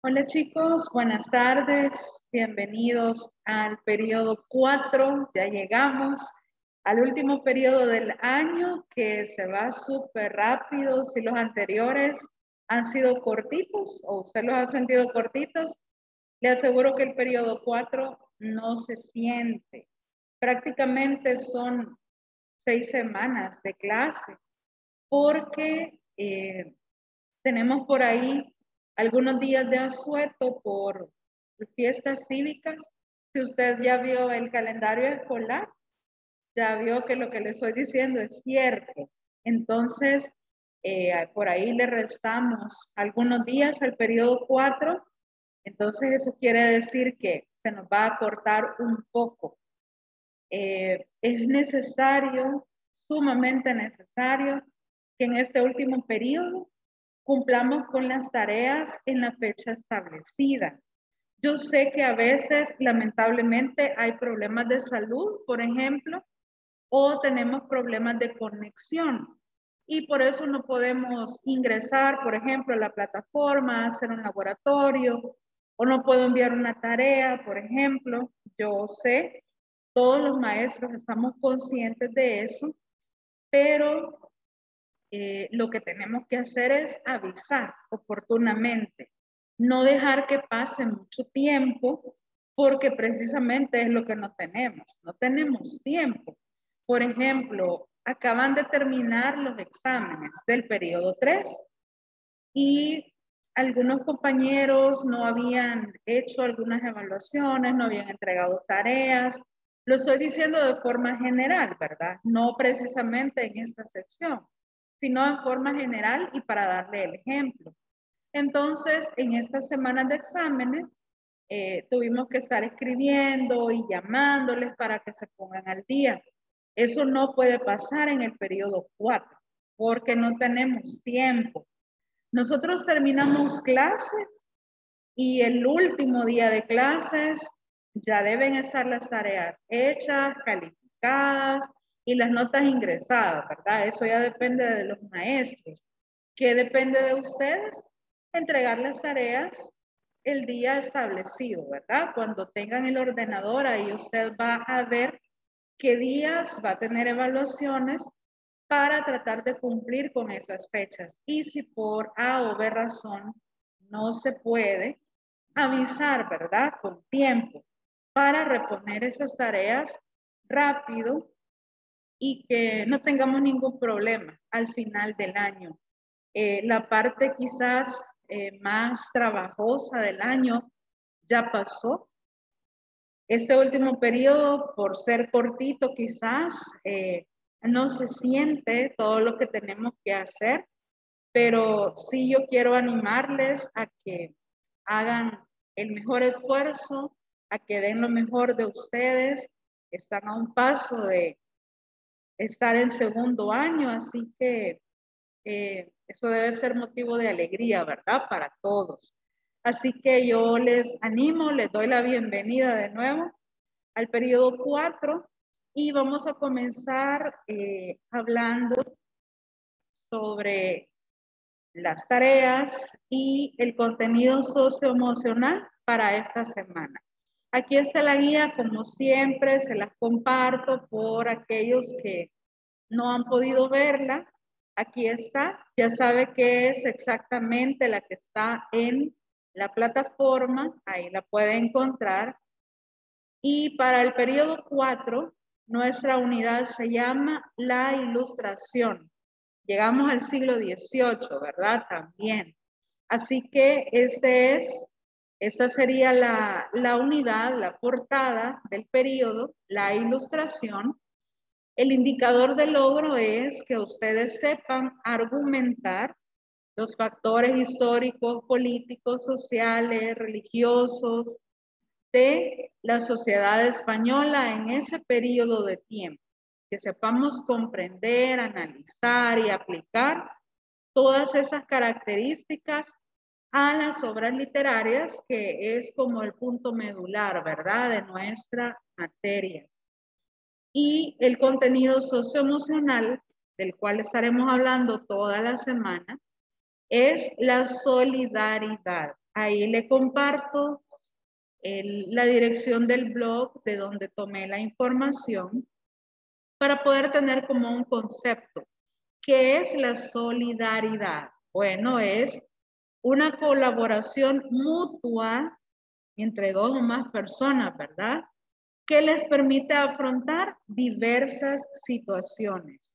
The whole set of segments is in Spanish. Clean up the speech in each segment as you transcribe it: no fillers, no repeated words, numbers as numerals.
Hola chicos, buenas tardes, bienvenidos al periodo 4. Ya llegamos al último periodo del año que se va súper rápido. Si los anteriores han sido cortitos o usted los ha sentido cortitos, le aseguro que el periodo 4 no se siente. Prácticamente son 6 semanas de clase porque tenemos por ahí algunos días de asueto por fiestas cívicas. Si usted ya vio el calendario escolar, ya vio que lo que le estoy diciendo es cierto. Entonces, por ahí le restamos algunos días al periodo 4. Entonces, eso quiere decir que se nos va a cortar un poco. Es necesario, sumamente necesario, que en este último periodo cumplamos con las tareas en la fecha establecida. Yo sé que a veces, lamentablemente, hay problemas de salud, por ejemplo, o tenemos problemas de conexión. Y por eso no podemos ingresar, por ejemplo, a la plataforma, hacer un laboratorio, o no puedo enviar una tarea, por ejemplo. Yo sé, todos los maestros estamos conscientes de eso, pero lo que tenemos que hacer es avisar oportunamente, no dejar que pase mucho tiempo, porque precisamente es lo que no tenemos tiempo. Por ejemplo, acaban de terminar los exámenes del periodo 3 y algunos compañeros no habían hecho algunas evaluaciones, no habían entregado tareas. Lo estoy diciendo de forma general, ¿verdad? No precisamente en esta sección, sino en forma general y para darle el ejemplo. Entonces, en estas semanas de exámenes, tuvimos que estar escribiendo y llamándoles para que se pongan al día. Eso no puede pasar en el periodo 4, porque no tenemos tiempo. Nosotros terminamos clases y el último día de clases ya deben estar las tareas hechas, calificadas y las notas ingresadas, ¿verdad? Eso ya depende de los maestros. ¿Qué depende de ustedes? Entregar las tareas el día establecido, ¿verdad? Cuando tengan el ordenador, ahí usted va a ver qué días va a tener evaluaciones para tratar de cumplir con esas fechas. Y si por A o B razón no se puede, avisar, ¿verdad? Con tiempo para reponer esas tareas rápido y que no tengamos ningún problema al final del año. La parte quizás más trabajosa del año ya pasó. Este último periodo, por ser cortito quizás, no se siente todo lo que tenemos que hacer, pero sí yo quiero animarles a que hagan el mejor esfuerzo, a que den lo mejor de ustedes. Están a un paso de estar en segundo año, así que eso debe ser motivo de alegría, ¿verdad? Para todos. Así que yo les animo, les doy la bienvenida de nuevo al periodo 4 y vamos a comenzar hablando sobre las tareas y el contenido socioemocional para esta semana. Aquí está la guía, como siempre, se las comparto por aquellos que no han podido verla. Aquí está, ya sabe que es exactamente la que está en la plataforma, ahí la puede encontrar. Y para el periodo 4, nuestra unidad se llama la ilustración. Llegamos al siglo XVIII, ¿verdad? También. Así que esta sería la unidad, la portada del periodo, la ilustración. El indicador de logro es que ustedes sepan argumentar los factores históricos, políticos, sociales, religiosos de la sociedad española en ese periodo de tiempo. Que sepamos comprender, analizar y aplicar todas esas características a las obras literarias, que es como el punto medular, ¿verdad?, de nuestra materia. Y el contenido socioemocional, del cual estaremos hablando toda la semana, es la solidaridad. Ahí le comparto la dirección del blog de donde tomé la información para poder tener como un concepto. ¿Qué es la solidaridad? Bueno, es una colaboración mutua entre dos o más personas, ¿verdad? Que les permite afrontar diversas situaciones.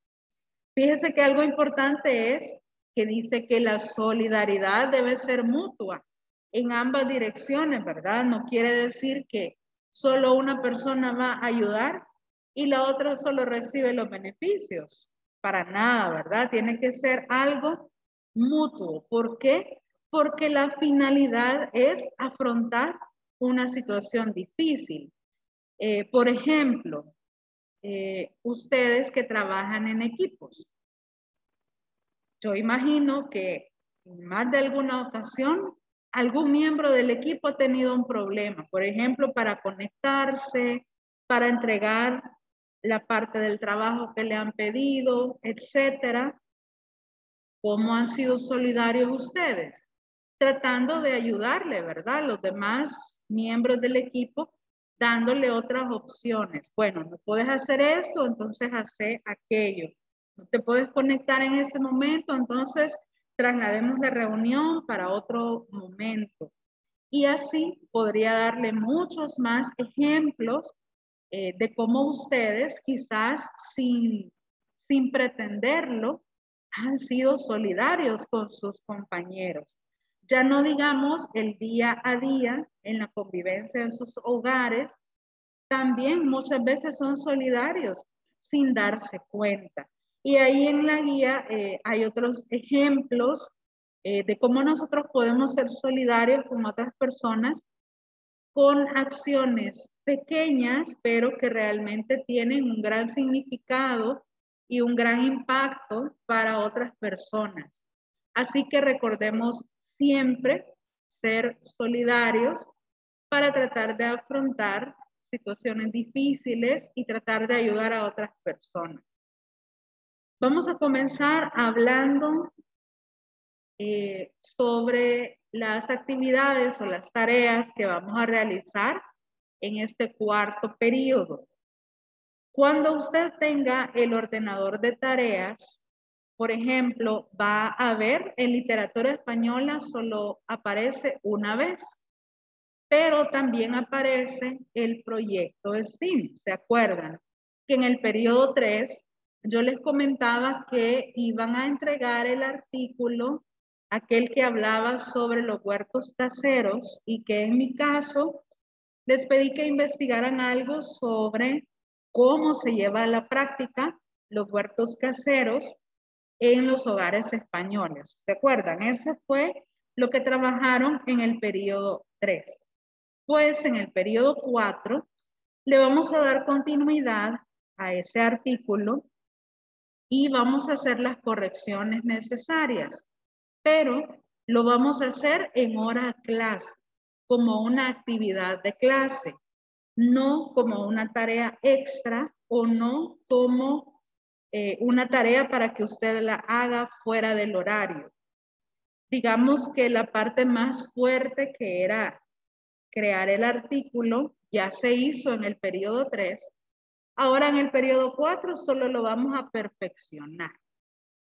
Fíjese que algo importante es que dice que la solidaridad debe ser mutua en ambas direcciones, ¿verdad? No quiere decir que solo una persona va a ayudar y la otra solo recibe los beneficios. Para nada, ¿verdad? Tiene que ser algo mutuo. ¿Por qué? Porque la finalidad es afrontar una situación difícil. Por ejemplo, ustedes que trabajan en equipos. Yo imagino que en más de alguna ocasión algún miembro del equipo ha tenido un problema, por ejemplo, para conectarse, para entregar la parte del trabajo que le han pedido, etcétera. ¿Cómo han sido solidarios ustedes? Tratando de ayudarle, ¿verdad? Los demás miembros del equipo, dándole otras opciones. Bueno, no puedes hacer esto, entonces hace aquello. No te puedes conectar en ese momento, entonces traslademos la reunión para otro momento. Y así podría darle muchos más ejemplos de cómo ustedes, quizás sin pretenderlo, han sido solidarios con sus compañeros. Ya no digamos el día a día en la convivencia en sus hogares, también muchas veces son solidarios sin darse cuenta. Y ahí en la guía hay otros ejemplos de cómo nosotros podemos ser solidarios con otras personas con acciones pequeñas, pero que realmente tienen un gran significado y un gran impacto para otras personas. Así que recordemos siempre ser solidarios para tratar de afrontar situaciones difíciles y tratar de ayudar a otras personas. Vamos a comenzar hablando sobre las actividades o las tareas que vamos a realizar en este cuarto periodo. Cuando usted tenga el ordenador de tareas, por ejemplo, va a ver en literatura española solo aparece una vez, pero también aparece el proyecto STEAM. ¿Se acuerdan? Que en el periodo 3 yo les comentaba que iban a entregar el artículo, aquel que hablaba sobre los huertos caseros, y que en mi caso les pedí que investigaran algo sobre cómo se lleva a la práctica los huertos caseros en los hogares españoles. ¿Se acuerdan? Ese fue lo que trabajaron en el periodo 3. Pues en el periodo 4 le vamos a dar continuidad a ese artículo y vamos a hacer las correcciones necesarias, pero lo vamos a hacer en hora clase, como una actividad de clase, no como una tarea extra o no como una tarea para que usted la haga fuera del horario. Digamos que la parte más fuerte, que era crear el artículo, ya se hizo en el periodo 3. Ahora en el periodo 4 solo lo vamos a perfeccionar.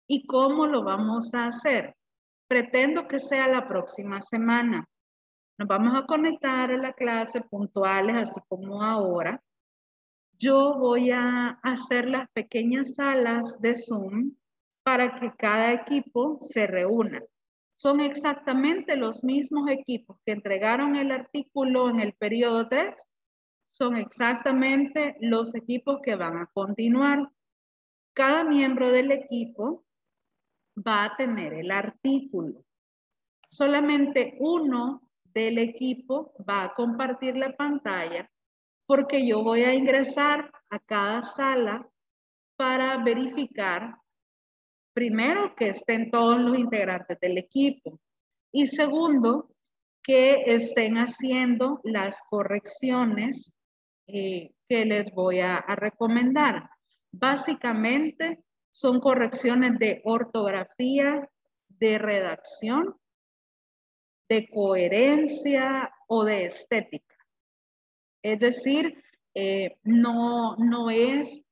¿Y cómo lo vamos a hacer? Pretendo que sea la próxima semana. Nos vamos a conectar a la clase puntuales, así como ahora. Yo voy a hacer las pequeñas salas de Zoom para que cada equipo se reúna. Son exactamente los mismos equipos que entregaron el artículo en el periodo 3. Son exactamente los equipos que van a continuar. Cada miembro del equipo va a tener el artículo. Solamente uno del equipo va a compartir la pantalla porque yo voy a ingresar a cada sala para verificar, primero, que estén todos los integrantes del equipo y segundo, que estén haciendo las correcciones que les voy a recomendar. Básicamente son correcciones de ortografía, de redacción de coherencia o de estética. Es decir, no es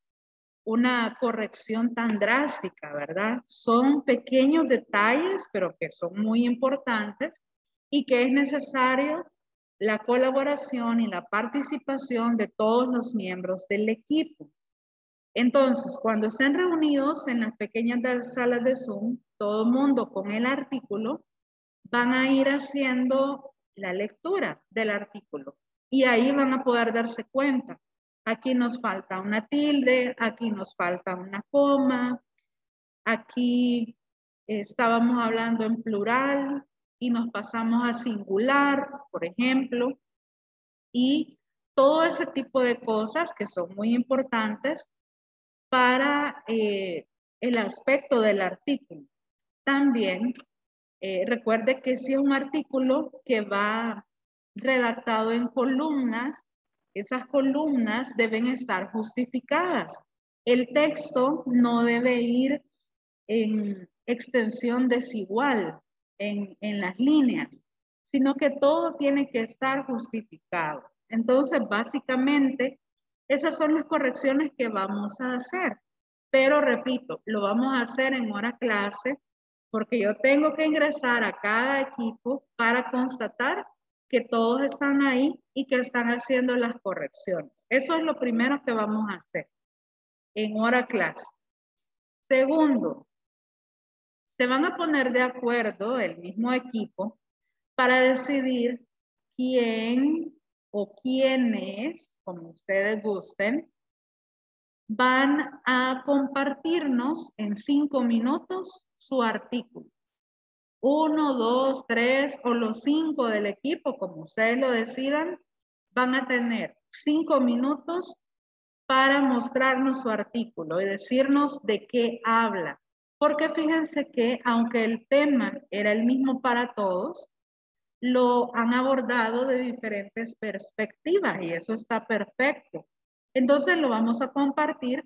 una corrección tan drástica, ¿verdad? Son pequeños detalles, pero que son muy importantes y que es necesario la colaboración y la participación de todos los miembros del equipo. Entonces, cuando estén reunidos en las pequeñas salas de Zoom, todo el mundo con el artículo, van a ir haciendo la lectura del artículo y ahí van a poder darse cuenta. Aquí nos falta una tilde, aquí nos falta una coma, aquí estábamos hablando en plural y nos pasamos a singular, por ejemplo, y todo ese tipo de cosas que son muy importantes para el aspecto del artículo. También recuerde que si es un artículo que va redactado en columnas, esas columnas deben estar justificadas. El texto no debe ir en extensión desigual en las líneas, sino que todo tiene que estar justificado. Entonces, básicamente, esas son las correcciones que vamos a hacer. Pero repito, lo vamos a hacer en hora clase porque yo tengo que ingresar a cada equipo para constatar que todos están ahí y que están haciendo las correcciones. Eso es lo primero que vamos a hacer en hora clase. Segundo, se van a poner de acuerdo el mismo equipo para decidir quién o quiénes, como ustedes gusten, van a compartirnos en 5 minutos su artículo. 1, 2, 3 o los 5 del equipo, como ustedes lo decidan, van a tener 5 minutos para mostrarnos su artículo y decirnos de qué habla. Porque fíjense que aunque el tema era el mismo para todos, lo han abordado de diferentes perspectivas y eso está perfecto. Entonces lo vamos a compartir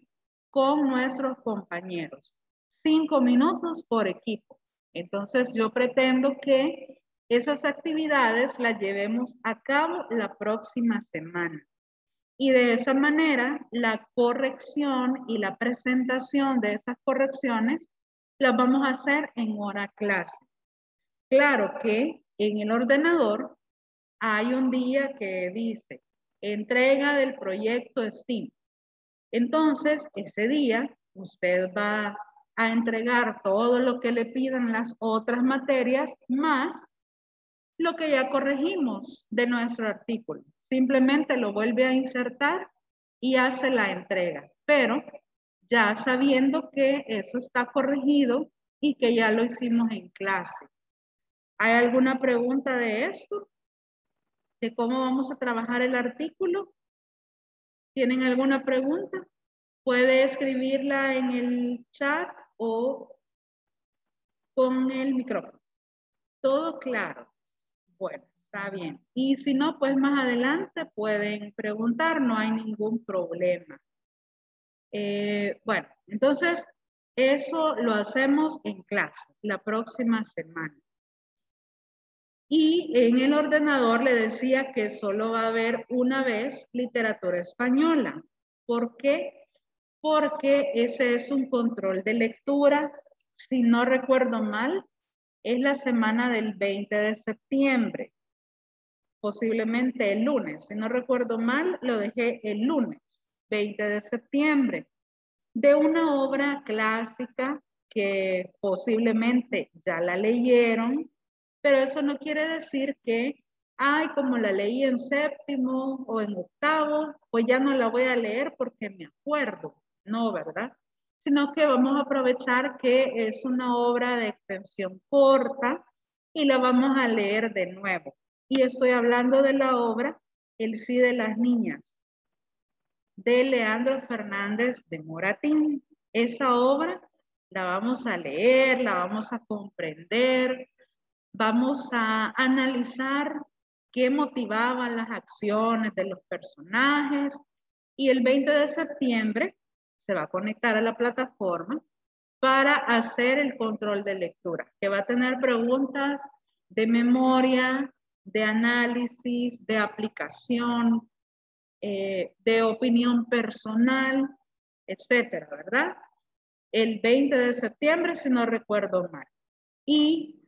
con nuestros compañeros. 5 minutos por equipo. Entonces yo pretendo que esas actividades las llevemos a cabo la próxima semana. Y de esa manera, la corrección y la presentación de esas correcciones las vamos a hacer en hora clase. Claro que en el ordenador hay un día que dice entrega del proyecto STEAM. Entonces, ese día usted va a entregar todo lo que le pidan las otras materias más lo que ya corregimos de nuestro artículo. Simplemente lo vuelve a insertar y hace la entrega, pero ya sabiendo que eso está corregido y que ya lo hicimos en clase. ¿Hay alguna pregunta de esto? ¿De cómo vamos a trabajar el artículo? ¿Tienen alguna pregunta? Puede escribirla en el chat o con el micrófono. ¿Todo claro? Bueno, está bien. Y si no, pues más adelante pueden preguntar, no hay ningún problema. Bueno, entonces eso lo hacemos en clase la próxima semana. Y en el ordenador le decía que solo va a haber una vez literatura española. ¿Por qué? Porque ese es un control de lectura. Si no recuerdo mal, es la semana del 20 de septiembre. Posiblemente el lunes. Si no recuerdo mal, lo dejé el lunes, 20 de septiembre. De una obra clásica que posiblemente ya la leyeron, pero eso no quiere decir que, ay, como la leí en séptimo o en octavo, pues ya no la voy a leer porque me acuerdo. No, ¿verdad? Sino que vamos a aprovechar que es una obra de extensión corta y la vamos a leer de nuevo. Y estoy hablando de la obra El sí de las niñas, de Leandro Fernández de Moratín. Esa obra la vamos a leer, la vamos a comprender, vamos a analizar qué motivaban las acciones de los personajes y el 20 de septiembre se va a conectar a la plataforma para hacer el control de lectura, que va a tener preguntas de memoria, de análisis, de aplicación, de opinión personal, etcétera, ¿verdad? El 20 de septiembre, si no recuerdo mal. Y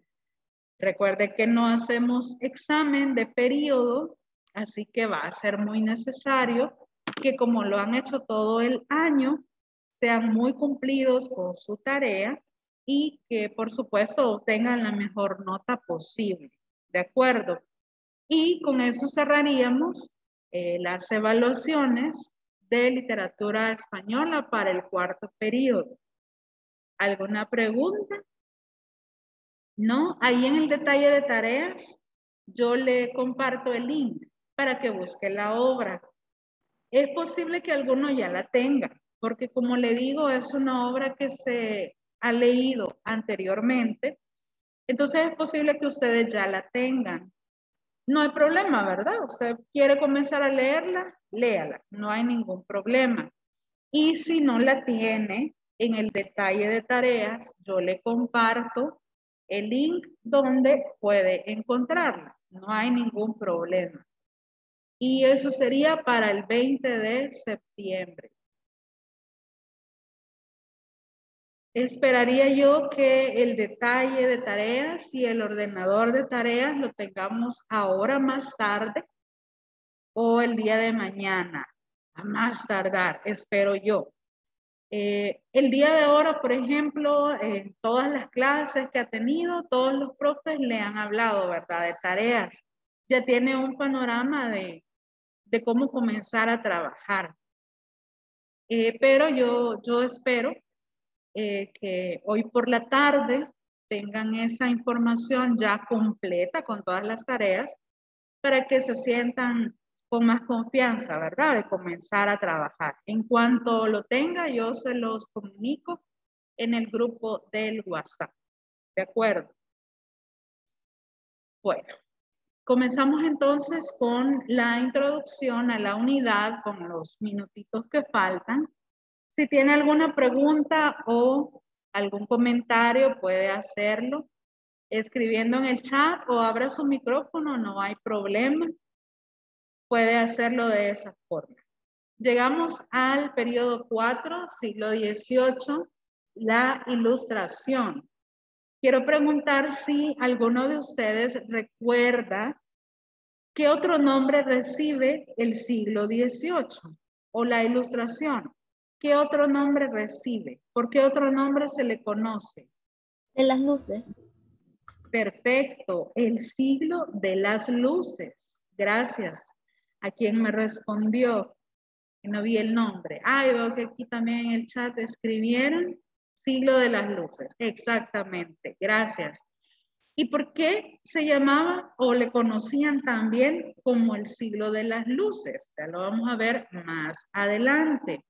recuerde que no hacemos examen de periodo, así que va a ser muy necesario que, como lo han hecho todo el año, sean muy cumplidos con su tarea y que, por supuesto, obtengan la mejor nota posible. ¿De acuerdo? Y con eso cerraríamos las evaluaciones de literatura española para el cuarto periodo. ¿Alguna pregunta? No, ahí en el detalle de tareas, yo le comparto el link para que busque la obra. Es posible que alguno ya la tenga, porque como le digo, es una obra que se ha leído anteriormente, entonces es posible que ustedes ya la tengan. No hay problema, ¿verdad? Usted quiere comenzar a leerla, léala, no hay ningún problema. Y si no la tiene, en el detalle de tareas, yo le comparto el link donde puede encontrarla. No hay ningún problema. Y eso sería para el 20 de septiembre. Esperaría yo que el detalle de tareas y el ordenador de tareas lo tengamos ahora más tarde o el día de mañana, a más tardar, espero yo. El día de ahora, por ejemplo, en todas las clases que ha tenido, todos los profes le han hablado, ¿verdad? De tareas. Ya tiene un panorama de cómo comenzar a trabajar. Pero yo espero que hoy por la tarde tengan esa información ya completa con todas las tareas para que se sientan con más confianza, ¿verdad? De comenzar a trabajar. En cuanto lo tenga, yo se los comunico en el grupo del WhatsApp. ¿De acuerdo? Bueno, comenzamos entonces con la introducción a la unidad, con los minutitos que faltan. Si tiene alguna pregunta o algún comentario, puede hacerlo escribiendo en el chat o abra su micrófono, no hay problema. Puede hacerlo de esa forma. Llegamos al periodo 4, siglo XVIII, la Ilustración. Quiero preguntar si alguno de ustedes recuerda qué otro nombre recibe el siglo XVIII o la Ilustración. ¿Qué otro nombre recibe? ¿Por qué otro nombre se le conoce? De las luces. Perfecto, el siglo de las luces. Gracias a quien me respondió. No vi el nombre. Ah, veo que aquí también en el chat escribieron siglo de las luces. Exactamente, gracias. ¿Y por qué se llamaba o le conocían también como el siglo de las luces? Ya lo vamos a ver más adelante.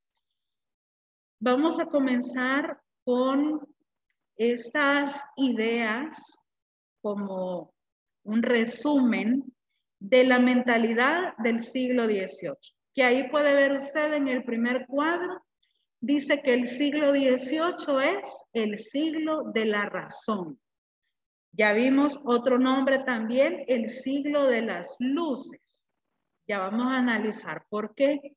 Vamos a comenzar con estas ideas como un resumen de la mentalidad del siglo XVIII, que ahí puede ver usted en el primer cuadro, dice que el siglo XVIII es el siglo de la razón. Ya vimos otro nombre también, el siglo de las luces. Ya vamos a analizar por qué.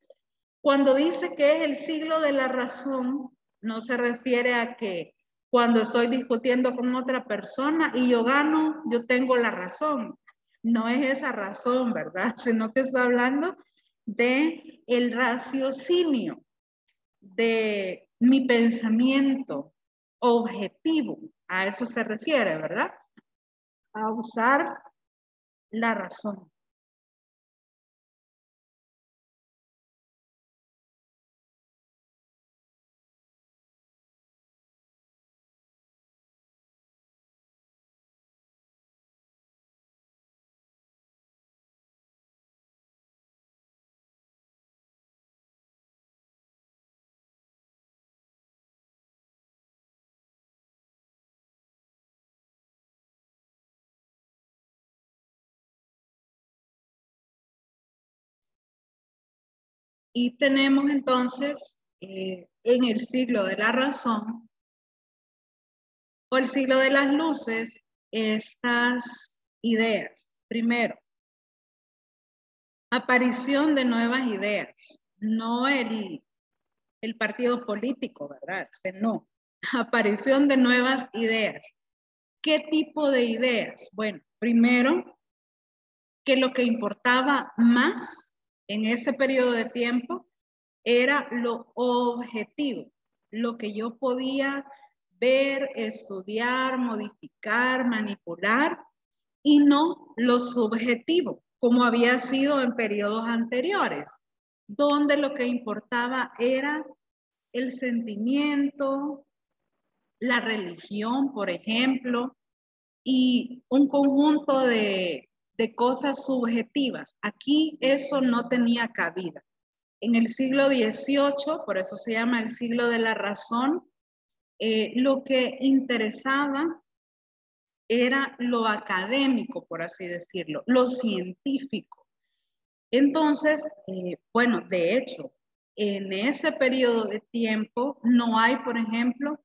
Cuando dice que es el siglo de la razón, no se refiere a que cuando estoy discutiendo con otra persona y yo gano, yo tengo la razón. No es esa razón, ¿verdad? Sino que está hablando de el raciocinio, de mi pensamiento objetivo. A eso se refiere, ¿verdad? A usar la razón. Y tenemos entonces en el siglo de la razón o el siglo de las luces estas ideas. Primero, aparición de nuevas ideas, no el partido político, ¿verdad? No, aparición de nuevas ideas. ¿Qué tipo de ideas? Bueno, primero, que lo que importaba más en ese periodo de tiempo era lo objetivo, lo que yo podía ver, estudiar, modificar, manipular, y no lo subjetivo, como había sido en periodos anteriores, donde lo que importaba era el sentimiento, la religión, por ejemplo, y un conjunto de cosas subjetivas. Aquí eso no tenía cabida. En el siglo XVIII, por eso se llama el siglo de la razón, lo que interesaba era lo académico, por así decirlo, lo científico. Entonces, bueno, de hecho, en ese periodo de tiempo no hay, por ejemplo,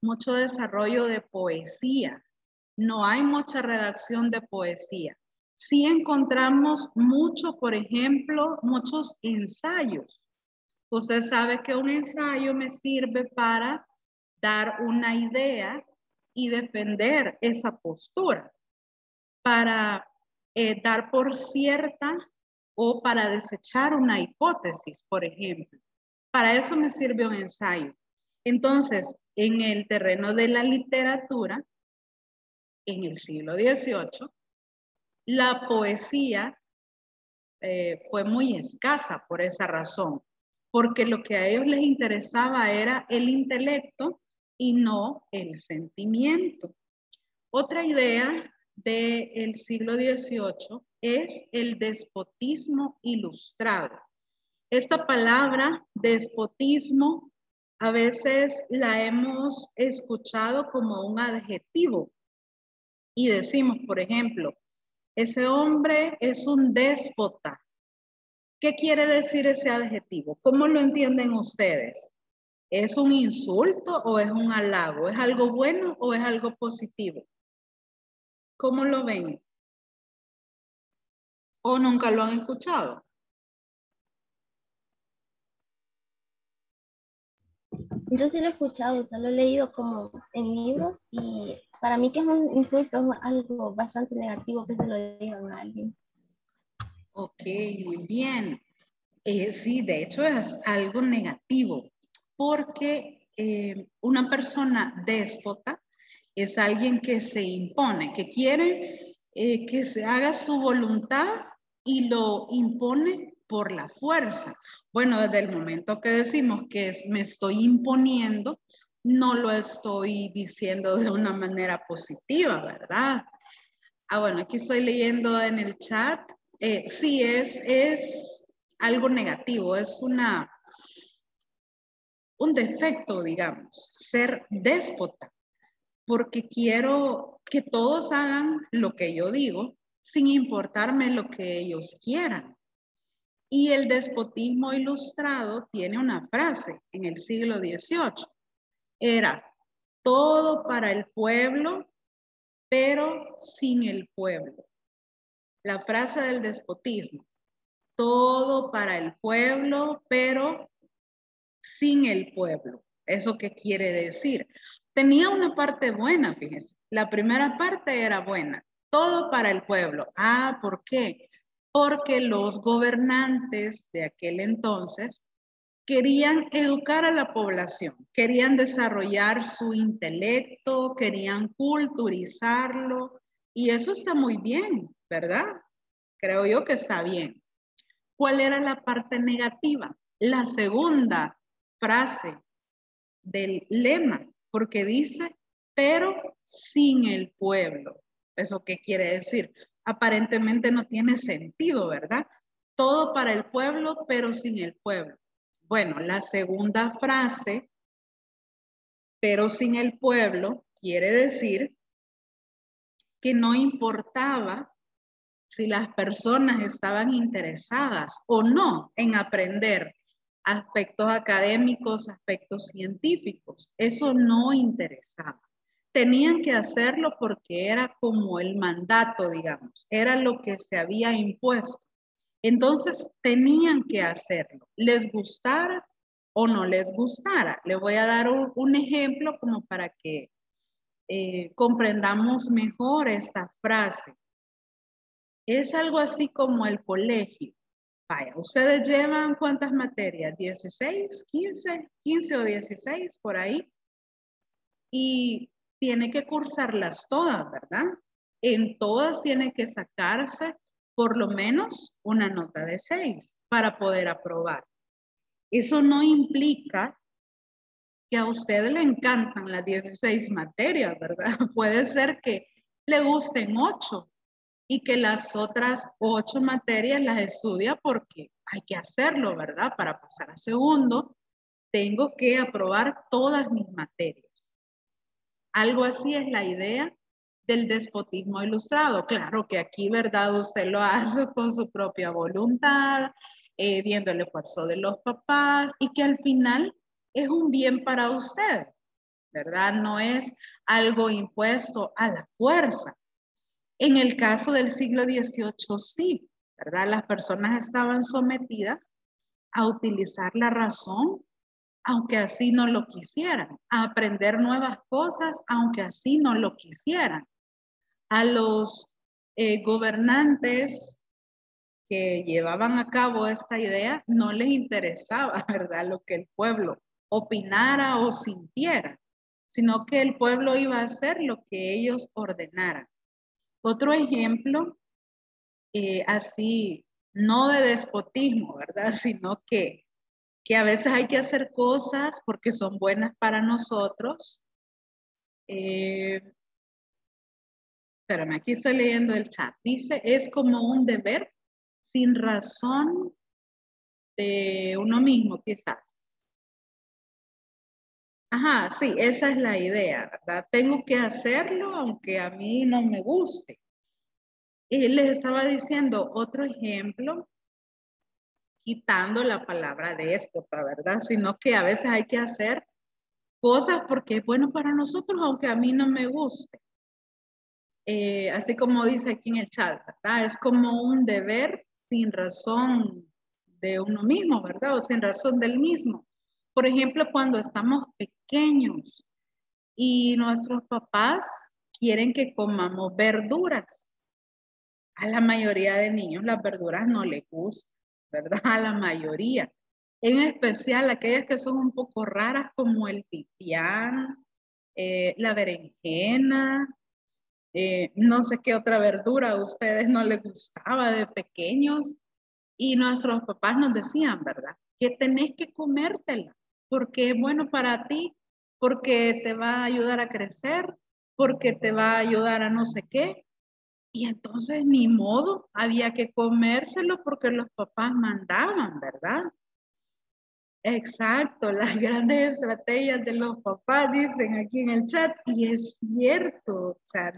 mucho desarrollo de poesía, no hay mucha redacción de poesía. Sí encontramos mucho, por ejemplo, muchos ensayos. Usted sabe que un ensayo me sirve para dar una idea y defender esa postura, para dar por cierta o para desechar una hipótesis, por ejemplo. Para eso me sirve un ensayo. Entonces, en el terreno de la literatura, en el siglo XVIII, la poesía fue muy escasa por esa razón, porque lo que a ellos les interesaba era el intelecto y no el sentimiento. Otra idea del siglo XVIII es el despotismo ilustrado. Esta palabra, despotismo, a veces la hemos escuchado como un adjetivo y decimos, por ejemplo, ese hombre es un déspota. ¿Qué quiere decir ese adjetivo? ¿Cómo lo entienden ustedes? ¿Es un insulto o es un halago? ¿Es algo bueno o es algo positivo? ¿Cómo lo ven? ¿O nunca lo han escuchado? Yo sí lo he escuchado, o sea, lo he leído como en libros y para mí que es un insulto, es algo bastante negativo que se lo digan a alguien. Ok, muy bien. Sí, de hecho es algo negativo, porque una persona déspota es alguien que se impone, que quiere que se haga su voluntad y lo impone por la fuerza. Bueno, desde el momento que decimos que me estoy imponiendo, no lo estoy diciendo de una manera positiva, ¿verdad? Ah, bueno, aquí estoy leyendo en el chat. Sí, es algo negativo, es un defecto, digamos, ser déspota, porque quiero que todos hagan lo que yo digo, sin importarme lo que ellos quieran. Y el despotismo ilustrado tiene una frase en el siglo XVIII. Era todo para el pueblo, pero sin el pueblo. La frase del despotismo. Todo para el pueblo, pero sin el pueblo. ¿Eso qué quiere decir? Tenía una parte buena, fíjense. La primera parte era buena. Todo para el pueblo. Ah, ¿por qué? Porque los gobernantes de aquel entonces querían educar a la población, querían desarrollar su intelecto, querían culturizarlo, y eso está muy bien, ¿verdad? Creo yo que está bien. ¿Cuál era la parte negativa? La segunda frase del lema, porque dice, pero sin el pueblo. ¿Eso qué quiere decir? Aparentemente no tiene sentido, ¿verdad? Todo para el pueblo, pero sin el pueblo. Bueno, la segunda frase, pero sin el pueblo, quiere decir que no importaba si las personas estaban interesadas o no en aprender aspectos académicos, aspectos científicos. Eso no interesaba. tenían que hacerlo porque era como el mandato, digamos, era lo que se había impuesto. Entonces tenían que hacerlo, les gustara o no les gustara. Le voy a dar un ejemplo como para que comprendamos mejor esta frase. Es algo así como el colegio. Vaya, ustedes llevan ¿cuántas materias? 16, 15, 15 o 16 por ahí. Y tiene que cursarlas todas, ¿verdad? En todas tiene que sacarse por lo menos una nota de 6 para poder aprobar. Eso no implica que a usted le encantan las 16 materias, ¿verdad? Puede ser que le gusten 8 y que las otras 8 materias las estudia porque hay que hacerlo, ¿verdad? Para pasar a segundo, tengo que aprobar todas mis materias. Algo así es la idea del despotismo ilustrado. Claro que aquí, ¿verdad? Usted lo hace con su propia voluntad, viendo el esfuerzo de los papás y que al final es un bien para usted, ¿verdad? No es algo impuesto a la fuerza. En el caso del siglo XVIII, sí, ¿verdad? Las personas estaban sometidas a utilizar la razón, aunque así no lo quisieran, a aprender nuevas cosas, aunque así no lo quisieran. A los gobernantes que llevaban a cabo esta idea no les interesaba, ¿verdad? Lo que el pueblo opinara o sintiera, sino que el pueblo iba a hacer lo que ellos ordenaran. Otro ejemplo, así, no de despotismo, ¿verdad? Sino que a veces hay que hacer cosas porque son buenas para nosotros. Espérame, aquí estoy leyendo el chat. Dice, es como un deber sin razón de uno mismo, quizás. Ajá, sí, esa es la idea, ¿verdad? Tengo que hacerlo aunque a mí no me guste. Y les estaba diciendo otro ejemplo, quitando la palabra déspota, ¿verdad? Sino que a veces hay que hacer cosas porque es bueno para nosotros, aunque a mí no me guste. Así como dice aquí en el chat, ¿verdad? Es como un deber sin razón de uno mismo, ¿verdad? O sin razón del mismo. Por ejemplo, cuando estamos pequeños y nuestros papás quieren que comamos verduras. A la mayoría de niños las verduras no les gustan, ¿verdad? A la mayoría. En especial aquellas que son un poco raras como el pipián, la berenjena, no sé qué otra verdura a ustedes no les gustaba de pequeños. Y nuestros papás nos decían, ¿verdad? Que tenés que comértela porque es bueno para ti, porque te va a ayudar a crecer, porque te va a ayudar a no sé qué. Y entonces ni modo, había que comérselo porque los papás mandaban, ¿verdad? Exacto, las grandes estrategias de los papás dicen aquí en el chat y es cierto, o sea,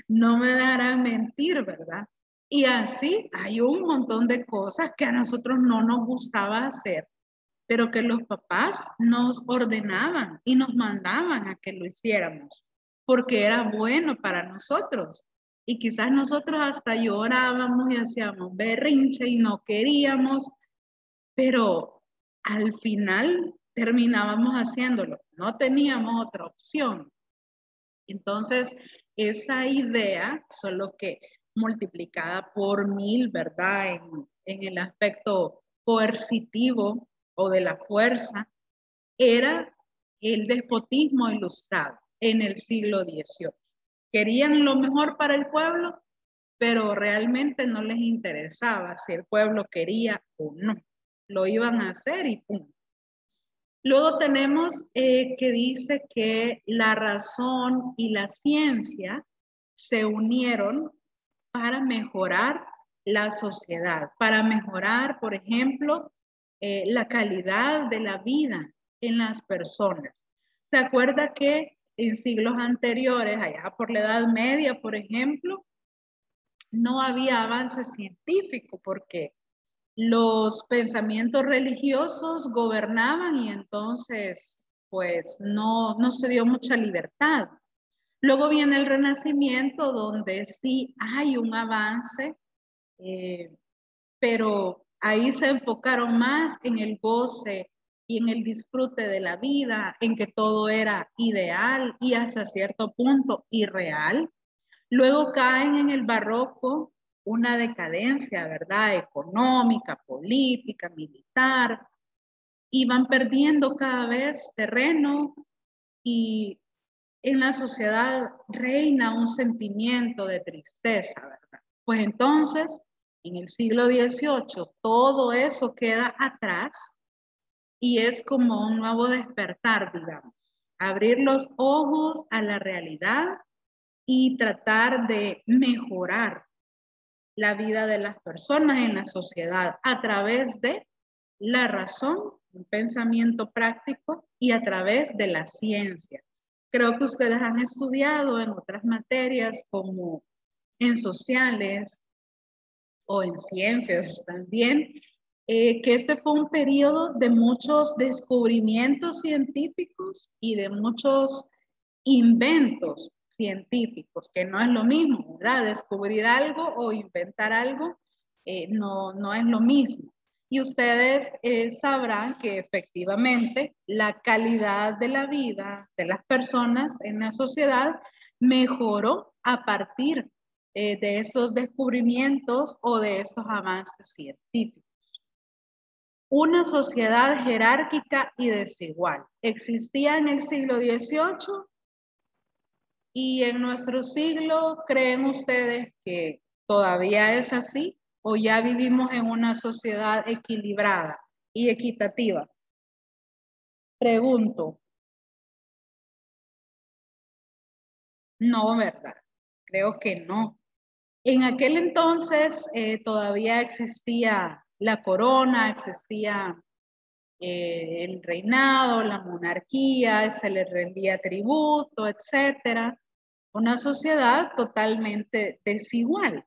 no me dejarán mentir, ¿verdad? Y así hay un montón de cosas que a nosotros no nos gustaba hacer, pero que los papás nos ordenaban y nos mandaban a que lo hiciéramos, porque era bueno para nosotros. Y quizás nosotros hasta llorábamos y hacíamos berrinche y no queríamos, pero al final terminábamos haciéndolo, no teníamos otra opción. Entonces, esa idea, solo que multiplicada por 1000, ¿verdad? En el aspecto coercitivo o de la fuerza, era el despotismo ilustrado en el siglo XVIII. Querían lo mejor para el pueblo, pero realmente no les interesaba si el pueblo quería o no. Lo iban a hacer y punto. Luego tenemos que dice que la razón y la ciencia se unieron para mejorar la sociedad, para mejorar, por ejemplo, la calidad de la vida en las personas. ¿Se acuerda que en siglos anteriores, allá por la Edad Media, por ejemplo, no había avance científico porque los pensamientos religiosos gobernaban y entonces pues no se dio mucha libertad. Luego viene el Renacimiento, donde sí hay un avance, pero ahí se enfocaron más en el goce y en el disfrute de la vida, en que todo era ideal y hasta cierto punto irreal. Luego caen en el barroco una decadencia, ¿verdad? Económica, política, militar, y van perdiendo cada vez terreno y en la sociedad reina un sentimiento de tristeza, ¿verdad? Pues entonces, en el siglo XVIII, todo eso queda atrás y es como un nuevo despertar, digamos. Abrir los ojos a la realidad y tratar de mejorar la vida de las personas en la sociedad a través de la razón, un pensamiento práctico y a través de la ciencia. Creo que ustedes han estudiado en otras materias como en sociales o en ciencias también, que este fue un periodo de muchos descubrimientos científicos y de muchos inventos científicos, que no es lo mismo, ¿verdad? Descubrir algo o inventar algo no es lo mismo. Y ustedes sabrán que efectivamente la calidad de la vida de las personas en la sociedad mejoró a partir de esos descubrimientos o de esos avances científicos. Una sociedad jerárquica y desigual. Existía en el siglo XVIII y en nuestro siglo, ¿creen ustedes que todavía es así o ya vivimos en una sociedad equilibrada y equitativa? Pregunto. No, ¿verdad? Creo que no. En aquel entonces todavía existía la corona, existía el reinado, la monarquía, se le rendía tributo, etcétera. Una sociedad totalmente desigual,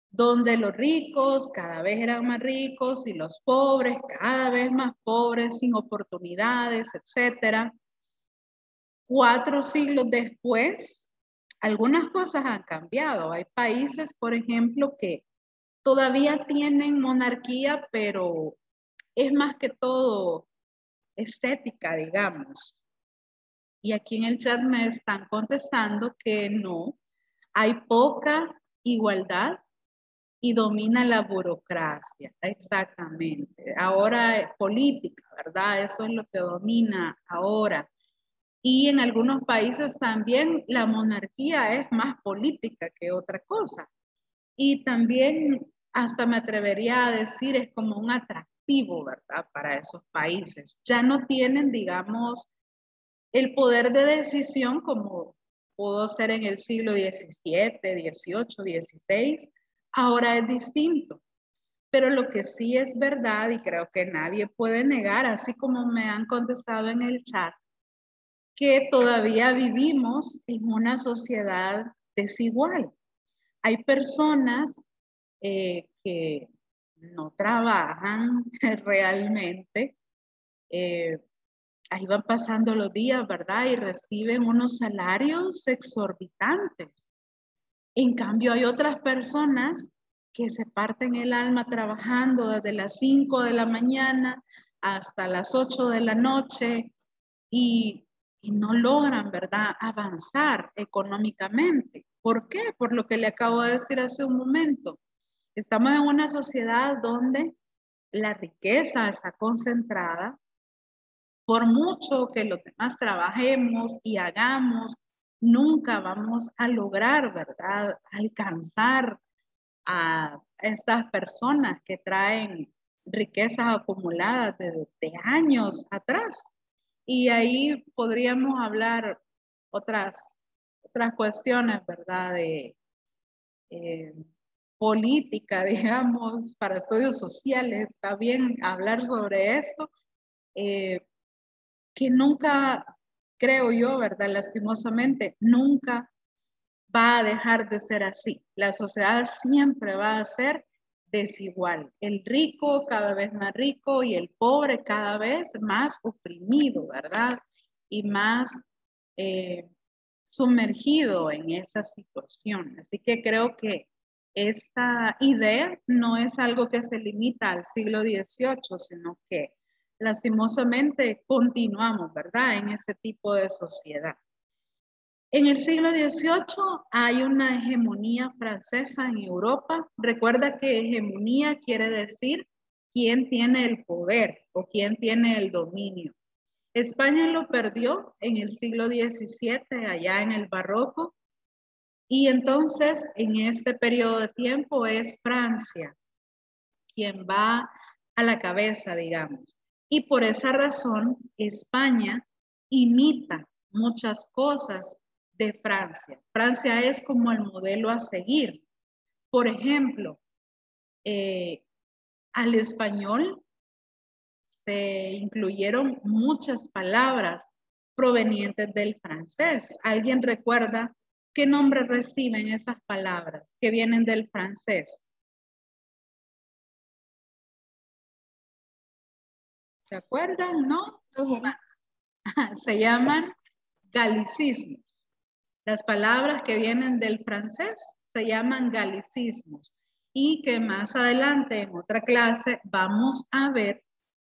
donde los ricos cada vez eran más ricos y los pobres cada vez más pobres, sin oportunidades, etcétera. 4 siglos después, algunas cosas han cambiado. Hay países, por ejemplo, que todavía tienen monarquía, pero es más que todo estética, digamos. Y aquí en el chat me están contestando que no, hay poca igualdad y domina la burocracia. Exactamente. Ahora es política, ¿verdad? Eso es lo que domina ahora. Y en algunos países también la monarquía es más política que otra cosa. Y también hasta me atrevería a decir es como un atractivo, ¿verdad? Para esos países. Ya no tienen, digamos, el poder de decisión como pudo ser en el siglo XVII, XVIII, XVI, ahora es distinto. Pero lo que sí es verdad y creo que nadie puede negar, así como me han contestado en el chat, que todavía vivimos en una sociedad desigual. Hay personas que no trabajan realmente, ahí van pasando los días, ¿verdad? Y reciben unos salarios exorbitantes. En cambio, hay otras personas que se parten el alma trabajando desde las 5 de la mañana hasta las 8 de la noche y no logran, ¿verdad?, avanzar económicamente. ¿Por qué? Por lo que le acabo de decir hace un momento. Estamos en una sociedad donde la riqueza está concentrada. Por mucho que los demás trabajemos y hagamos, nunca vamos a lograr, ¿verdad?, alcanzar a estas personas que traen riquezas acumuladas de años atrás. Y ahí podríamos hablar otras cuestiones, ¿verdad?, de política, digamos, para estudios sociales. Está bien hablar sobre esto, que nunca, creo yo, ¿verdad?, lastimosamente, nunca va a dejar de ser así. La sociedad siempre va a ser desigual. El rico cada vez más rico y el pobre cada vez más oprimido, ¿verdad? Y más sumergido en esa situación. Así que creo que esta idea no es algo que se limita al siglo XVIII, sino que lastimosamente continuamos, ¿verdad?, en ese tipo de sociedad. En el siglo XVIII hay una hegemonía francesa en Europa. Recuerda que hegemonía quiere decir quién tiene el poder o quién tiene el dominio. España lo perdió en el siglo XVII, allá en el Barroco, y entonces en este periodo de tiempo es Francia quien va a la cabeza, digamos. Y por esa razón, España imita muchas cosas de Francia. Francia es como el modelo a seguir. Por ejemplo, al español se incluyeron muchas palabras provenientes del francés. ¿Alguien recuerda qué nombre reciben esas palabras que vienen del francés? ¿Se acuerdan? ¿No? Se llaman galicismos. Las palabras que vienen del francés se llaman galicismos y que más adelante en otra clase vamos a ver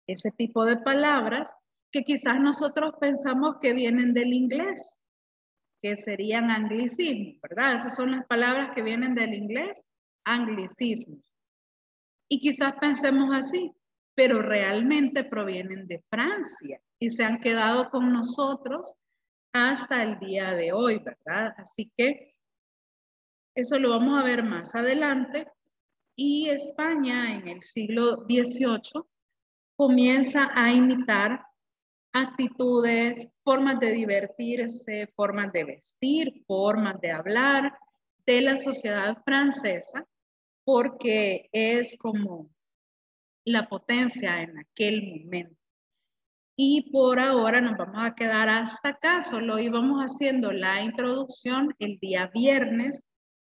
ese tipo de palabras que quizás nosotros pensamos que vienen del inglés, que serían anglicismos, ¿verdad? Esas son las palabras que vienen del inglés, anglicismos. Y quizás pensemos así, pero realmente provienen de Francia y se han quedado con nosotros hasta el día de hoy, ¿verdad? Así que eso lo vamos a ver más adelante. Y España en el siglo XVIII comienza a imitar actitudes, formas de divertirse, formas de vestir, formas de hablar de la sociedad francesa, porque es como la potencia en aquel momento. Y por ahora nos vamos a quedar hasta acá, solo íbamos haciendo la introducción el día viernes.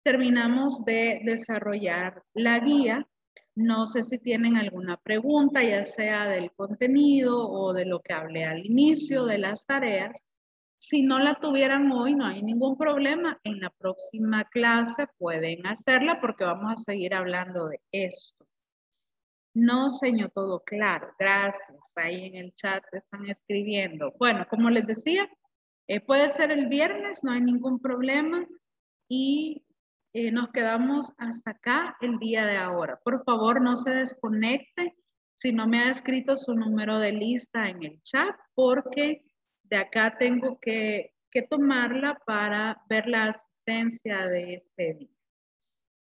Terminamos de desarrollar la guía. No sé si tienen alguna pregunta, ya sea del contenido o de lo que hablé al inicio de las tareas. Si no la tuvieran hoy, no hay ningún problema. En la próxima clase pueden hacerla porque vamos a seguir hablando de esto. No, señor, todo claro. Gracias. Ahí en el chat están escribiendo. Bueno, como les decía, puede ser el viernes, no hay ningún problema. Y nos quedamos hasta acá el día de ahora. Por favor, no se desconecte si no me ha escrito su número de lista en el chat, porque de acá tengo que tomarla para ver la asistencia de este día.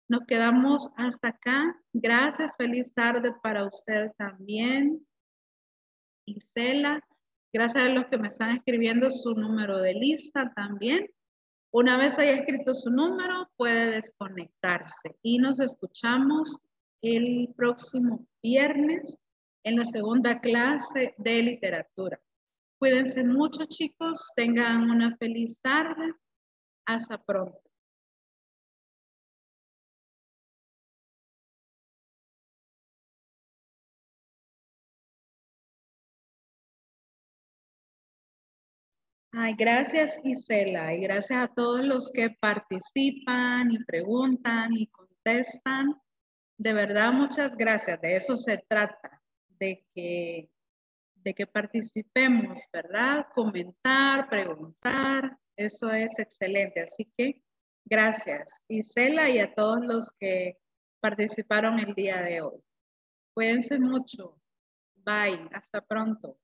Nos quedamos hasta acá. Gracias, feliz tarde para usted también. Isela, gracias a los que me están escribiendo su número de lista también. Una vez haya escrito su número, puede desconectarse y nos escuchamos el próximo viernes en la segunda clase de literatura. Cuídense mucho, chicos. Tengan una feliz tarde. Hasta pronto. Ay, gracias, Isela, y gracias a todos los que participan y preguntan y contestan. De verdad, muchas gracias. De eso se trata, de que participemos, ¿verdad? Comentar, preguntar, eso es excelente. Así que gracias, Isela, y a todos los que participaron el día de hoy. Cuídense mucho. Bye, hasta pronto.